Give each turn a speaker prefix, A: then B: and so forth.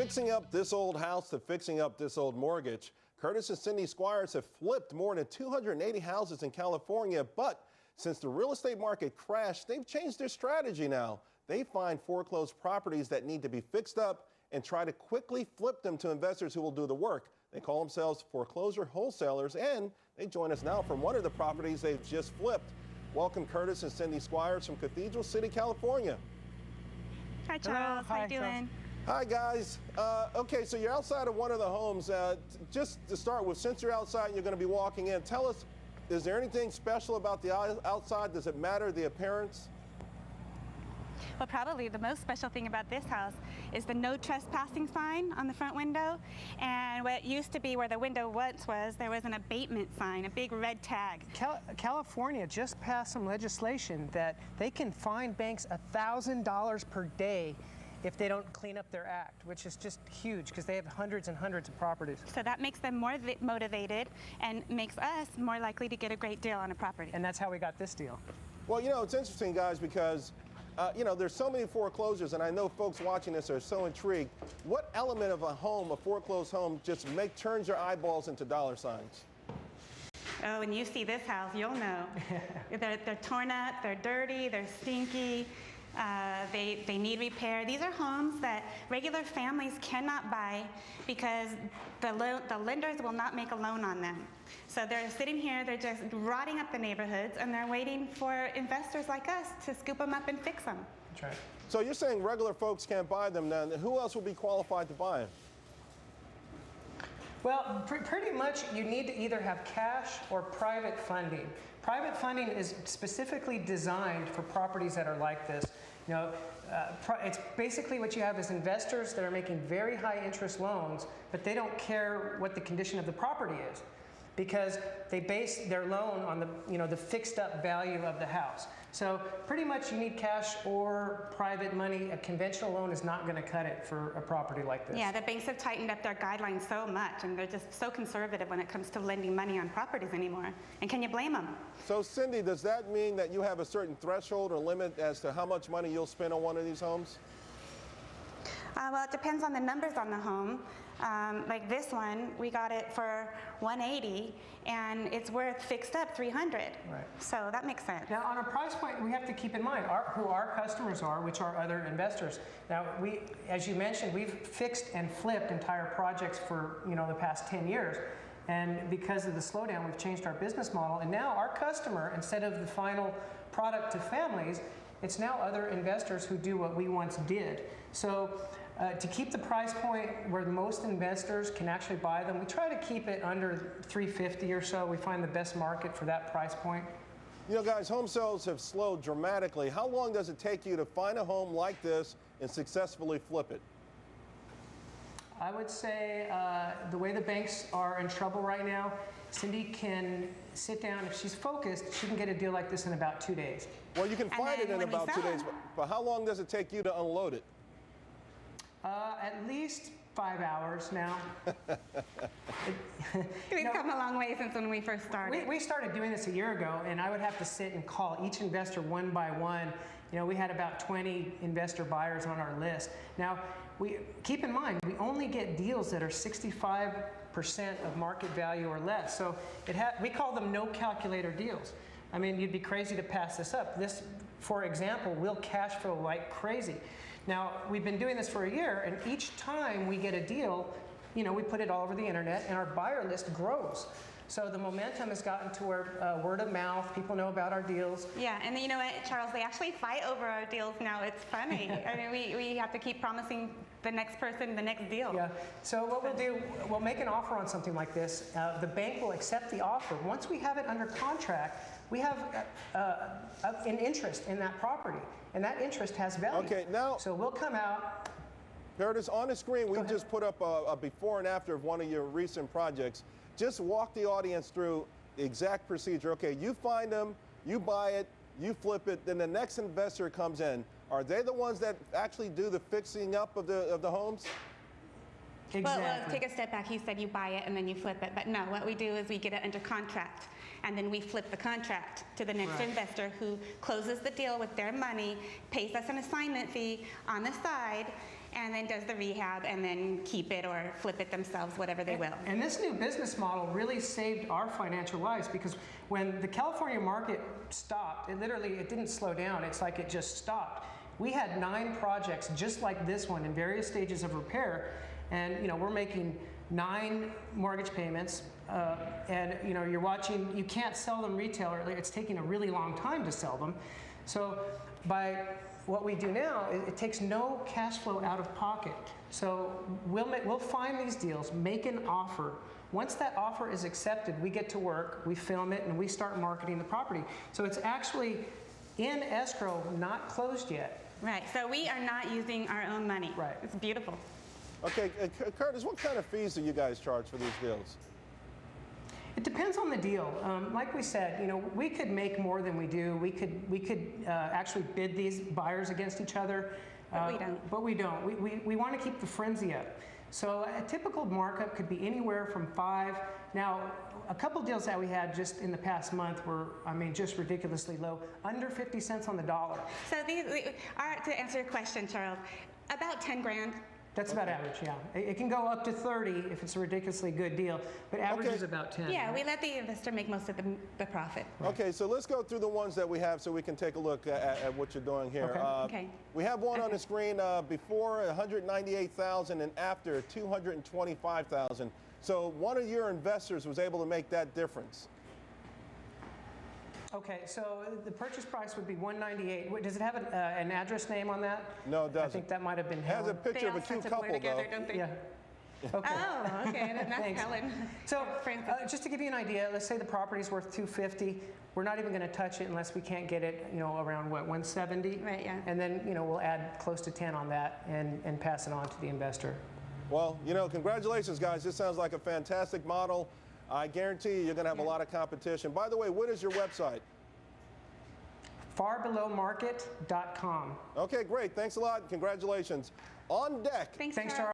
A: fixing up this old house to fixing up this old mortgage, Kurtis and Cindy Squyres have flipped more than 280 houses in California, but since the real estate market crashed, they've changed their strategy now. They find foreclosed properties that need to be fixed up and try to quickly flip them to investors who will do the work. They call themselves foreclosure wholesalers, and they join us now from one of the properties they've just flipped. Welcome, Kurtis and Cindy Squyres from Cathedral City, California.
B: Hi, Charles. How you doing?
A: Hi, guys. Okay, so you're outside of one of the homes. Just to start with, since you're outside and you're going to be walking in, tell us, is there anything special about the outside? Does it matter, the appearance?
B: Well, probably the most special thing about this house is the no trespassing sign on the front window. And what used to be where the window once was, there was an abatement sign, a big red tag.
C: California just passed some legislation that they can fine banks $1,000 per day if they don't clean up their act, which is just huge because they have hundreds and hundreds of properties.
B: So that makes them more motivated and makes us more likely to get a great deal on a property.
C: And that's how we got this deal.
A: Well, you know, it's interesting, guys, because there's so many foreclosures, and I know folks watching this are so intrigued. What element of a home, a foreclosed home, just turns your eyeballs into dollar signs?
B: Oh, when you see this house, you'll know. They're torn up, they're dirty, they're stinky. They need repair. These are homes that regular families cannot buy because the lenders will not make a loan on them. So they're sitting here, they're just rotting up the neighborhoods, and they're waiting for investors like us to scoop them up and fix them.
C: That's right.
A: So you're saying regular folks can't buy them now. Who else will be qualified to buy them?
C: Well, pretty much you need to either have cash or private funding. Private funding is specifically designed for properties that are like this. You know, it's basically what you have is investors that are making very high interest loans, but they don't care what the condition of the property is, because they base their loan on the fixed up value of the house. So pretty much you need cash or private money. A conventional loan is not going to cut it for a property like this.
B: Yeah, the banks have tightened up their guidelines so much, and they're just so conservative when it comes to lending money on properties anymore. And can you blame them?
A: So Cindy, does that mean that you have a certain threshold or limit as to how much money you'll spend on one of these homes?
B: Well, it depends on the numbers on the home. Like this one, we got it for $180, and it's worth fixed up $300.
C: Right.
B: So that makes sense.
C: Now, on a price point, we have to keep in mind who our customers are, which are other investors. Now, as you mentioned, we've fixed and flipped entire projects for the past 10 years. And because of the slowdown, we've changed our business model. And now our customer, instead of the final product to families, it's now other investors who do what we once did. So to keep the price point where most investors can actually buy them, we try to keep it under $350 or so. We find the best market for that price point.
A: You know, guys, home sales have slowed dramatically. How long does it take you to find a home like this and successfully flip it?
C: I would say the way the banks are in trouble right now, Cindy can sit down. If she's focused, she can get a deal like this in about 2 days.
A: Well, you can find it in about 2 days, but how long does it take you to unload it?
C: At least 5 hours now.
B: We've come a long way since when we first started.
C: We started doing this a year ago, and I would have to sit and call each investor one by one. We had about 20 investor buyers on our list. Now, keep in mind, we only get deals that are 65% of market value or less. So we call them no calculator deals. I mean, you'd be crazy to pass this up. This, for example, will cash flow like crazy. Now, we've been doing this for a year, and each time we get a deal, we put it all over the internet, and our buyer list grows. So the momentum has gotten to where word of mouth, people know about our deals.
B: Yeah, and you know what, Charles, they actually fight over our deals now. It's funny. I mean, we have to keep promising the next person the next deal.
C: Yeah, so what we'll do, we'll make an offer on something like this. The bank will accept the offer. Once we have it under contract, we have an interest in that property, and that interest has value.
A: Okay, now,
C: so we'll come out.
A: Curtis, on the screen, we just put up a before and after of one of your recent projects. Just walk the audience through the exact procedure. Okay, you find them, you buy it, you flip it, then the next investor comes in. Are they the ones that actually do the fixing up of the homes?
C: Exactly.
B: Well, take a step back. You said you buy it and then you flip it. But no, what we do is we get it under contract. And then we flip the contract to the next investor who closes the deal with their money, pays us an assignment fee on the side, and then does the rehab and then keep it or flip it themselves, whatever they will.
C: And this new business model really saved our financial lives, because when the California market stopped, it didn't slow down. It's like it just stopped. We had 9 projects just like this one in various stages of repair, and we're making 9 mortgage payments, and you're watching. You can't sell them retail, or it's taking a really long time to sell them. So by what we do now, it takes no cash flow out of pocket. So we'll find these deals, make an offer. Once that offer is accepted, we get to work, we film it, and we start marketing the property. So it's actually in escrow, not closed yet.
B: Right, so we are not using our own money.
C: Right.
B: It's beautiful.
A: Okay, Kurtis, what kind of fees do you guys charge for these deals?
C: It depends on the deal. Like we said, we could make more than we do. We could actually bid these buyers against each other.
B: But we don't.
C: But we don't. We want to keep the frenzy up. So a typical markup could be anywhere from 5. Now, a couple deals that we had just in the past month were, just ridiculously low, under 50 cents on the dollar.
B: So to answer your question, Charles, about 10 grand.
C: That's about average, yeah. It can go up to 30 if it's a ridiculously good deal, but average is about 10.
B: Yeah, we let the investor make most of the profit.
A: Right. Okay, so let's go through the ones that we have so we can take a look at what you're doing here.
C: Okay.
A: We have one on the screen before $198,000 and after $225,000. So one of your investors was able to make that difference.
C: Okay, so the purchase price would be $198. Does it have an address name on that?
A: No, it doesn't.
C: I think that might have been
A: It has a
C: Helen.
A: picture of a cute couple,
B: together,
A: though.
B: don't they?
C: Yeah. Okay.
B: Oh, okay, that's
C: Thanks.
B: Helen.
C: So
B: Francis.
C: just to give you an idea, let's say the property's worth $250. We're not even going to touch it unless we can't get it, around what, $170?
B: Right, yeah.
C: And then, we'll add close to 10 on that and pass it on to the investor.
A: Well, congratulations, guys. This sounds like a fantastic model. I guarantee you're going to have a lot of competition. By the way, what is your website?
C: Farbelowmarket.com.
A: Okay, great. Thanks a lot. Congratulations. On deck.
B: Thanks,
C: Thanks,
B: Charles.